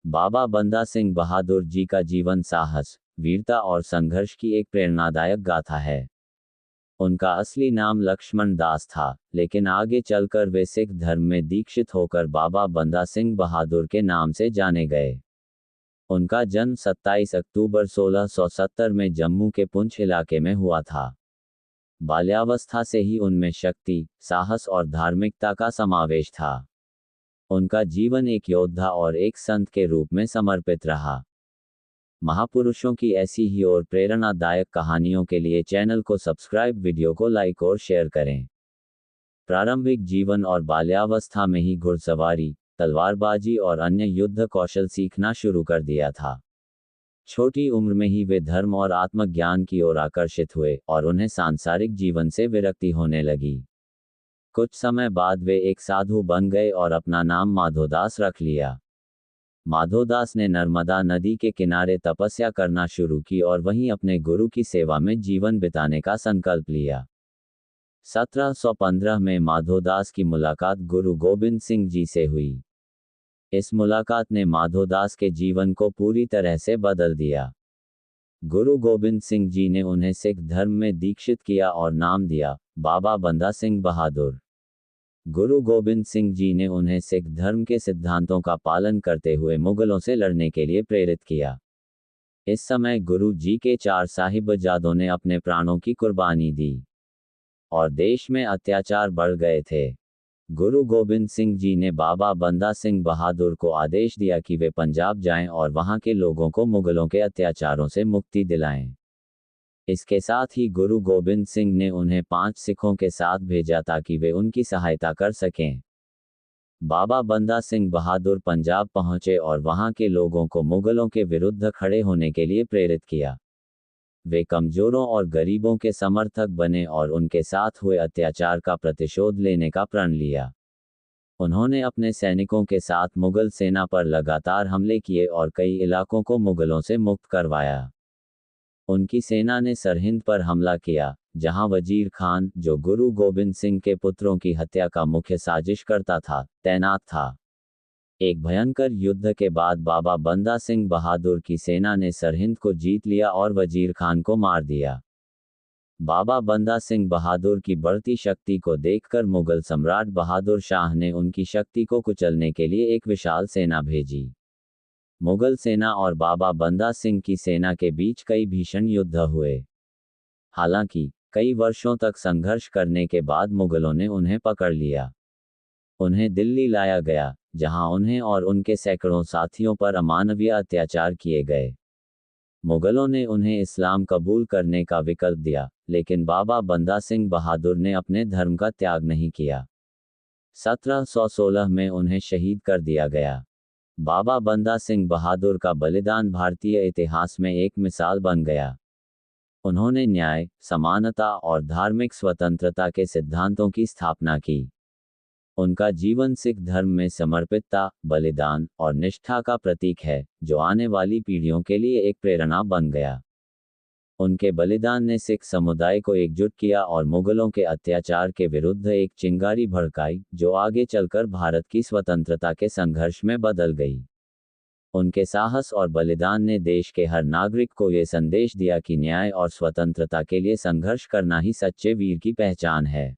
बाबा बंदा सिंह बहादुर जी का जीवन साहस, वीरता और संघर्ष की एक प्रेरणादायक गाथा है। उनका असली नाम लक्ष्मण दास था, लेकिन आगे चलकर वे सिख धर्म में दीक्षित होकर बाबा बंदा सिंह बहादुर के नाम से जाने गए। उनका जन्म 27 अक्टूबर 1670 में जम्मू के पुंछ इलाके में हुआ था। बाल्यावस्था से ही उनमें शक्ति, साहस और धार्मिकता का समावेश था। उनका जीवन एक योद्धा और एक संत के रूप में समर्पित रहा। महापुरुषों की ऐसी ही और प्रेरणादायक कहानियों के लिए चैनल को सब्सक्राइब, वीडियो को लाइक और शेयर करें। प्रारंभिक जीवन और बाल्यावस्था में ही घुड़सवारी, तलवारबाजी और अन्य युद्ध कौशल सीखना शुरू कर दिया था। छोटी उम्र में ही वे धर्म और आत्मज्ञान की ओर आकर्षित हुए और उन्हें सांसारिक जीवन से विरक्ति होने लगी। कुछ समय बाद वे एक साधु बन गए और अपना नाम माधोदास रख लिया। माधोदास ने नर्मदा नदी के किनारे तपस्या करना शुरू की और वहीं अपने गुरु की सेवा में जीवन बिताने का संकल्प लिया। 1715 में माधोदास की मुलाकात गुरु गोबिंद सिंह जी से हुई। इस मुलाकात ने माधोदास के जीवन को पूरी तरह से बदल दिया। गुरु गोबिंद सिंह जी ने उन्हें सिख धर्म में दीक्षित किया और नाम दिया बाबा बंदा सिंह बहादुर। गुरु गोबिंद सिंह जी ने उन्हें सिख धर्म के सिद्धांतों का पालन करते हुए मुगलों से लड़ने के लिए प्रेरित किया। इस समय गुरु जी के 4 साहिबजादों ने अपने प्राणों की कुर्बानी दी और देश में अत्याचार बढ़ गए थे। गुरु गोबिंद सिंह जी ने बाबा बंदा सिंह बहादुर को आदेश दिया कि वे पंजाब जाएं और वहां के लोगों को मुगलों के अत्याचारों से मुक्ति दिलाएं। इसके साथ ही गुरु गोबिंद सिंह ने उन्हें 5 सिखों के साथ भेजा ताकि वे उनकी सहायता कर सकें। बाबा बंदा सिंह बहादुर पंजाब पहुंचे और वहां के लोगों को मुगलों के विरुद्ध खड़े होने के लिए प्रेरित किया। वे कमजोरों और गरीबों के समर्थक बने और उनके साथ हुए अत्याचार का प्रतिशोध लेने का प्रण लिया। उन्होंने अपने सैनिकों के साथ मुगल सेना पर लगातार हमले किए और कई इलाकों को मुगलों से मुक्त करवाया। उनकी सेना ने सरहिंद पर हमला किया, जहां वजीर खान, जो गुरु गोबिंद सिंह के पुत्रों की हत्या का मुख्य साजिश करता था, तैनात था। एक भयंकर युद्ध के बाद बाबा बंदा सिंह बहादुर की सेना ने सरहिंद को जीत लिया और वजीर खान को मार दिया। बाबा बंदा सिंह बहादुर की बढ़ती शक्ति को देखकर मुगल सम्राट बहादुर शाह ने उनकी शक्ति को कुचलने के लिए एक विशाल सेना भेजी। मुगल सेना और बाबा बंदा सिंह की सेना के बीच कई भीषण युद्ध हुए। हालांकि कई वर्षों तक संघर्ष करने के बाद मुगलों ने उन्हें पकड़ लिया। उन्हें दिल्ली लाया गया, जहां उन्हें और उनके सैकड़ों साथियों पर अमानवीय अत्याचार किए गए। मुगलों ने उन्हें इस्लाम कबूल करने का विकल्प दिया, लेकिन बाबा बंदा सिंह बहादुर ने अपने धर्म का त्याग नहीं किया। 1716 में उन्हें शहीद कर दिया गया। बाबा बंदा सिंह बहादुर का बलिदान भारतीय इतिहास में एक मिसाल बन गया। उन्होंने न्याय, समानता और धार्मिक स्वतंत्रता के सिद्धांतों की स्थापना की। उनका जीवन सिख धर्म में समर्पितता, बलिदान और निष्ठा का प्रतीक है, जो आने वाली पीढ़ियों के लिए एक प्रेरणा बन गया। उनके बलिदान ने सिख समुदाय को एकजुट किया और मुगलों के अत्याचार के विरुद्ध एक चिंगारी भड़काई, जो आगे चलकर भारत की स्वतंत्रता के संघर्ष में बदल गई। उनके साहस और बलिदान ने देश के हर नागरिक को ये संदेश दिया कि न्याय और स्वतंत्रता के लिए संघर्ष करना ही सच्चे वीर की पहचान है।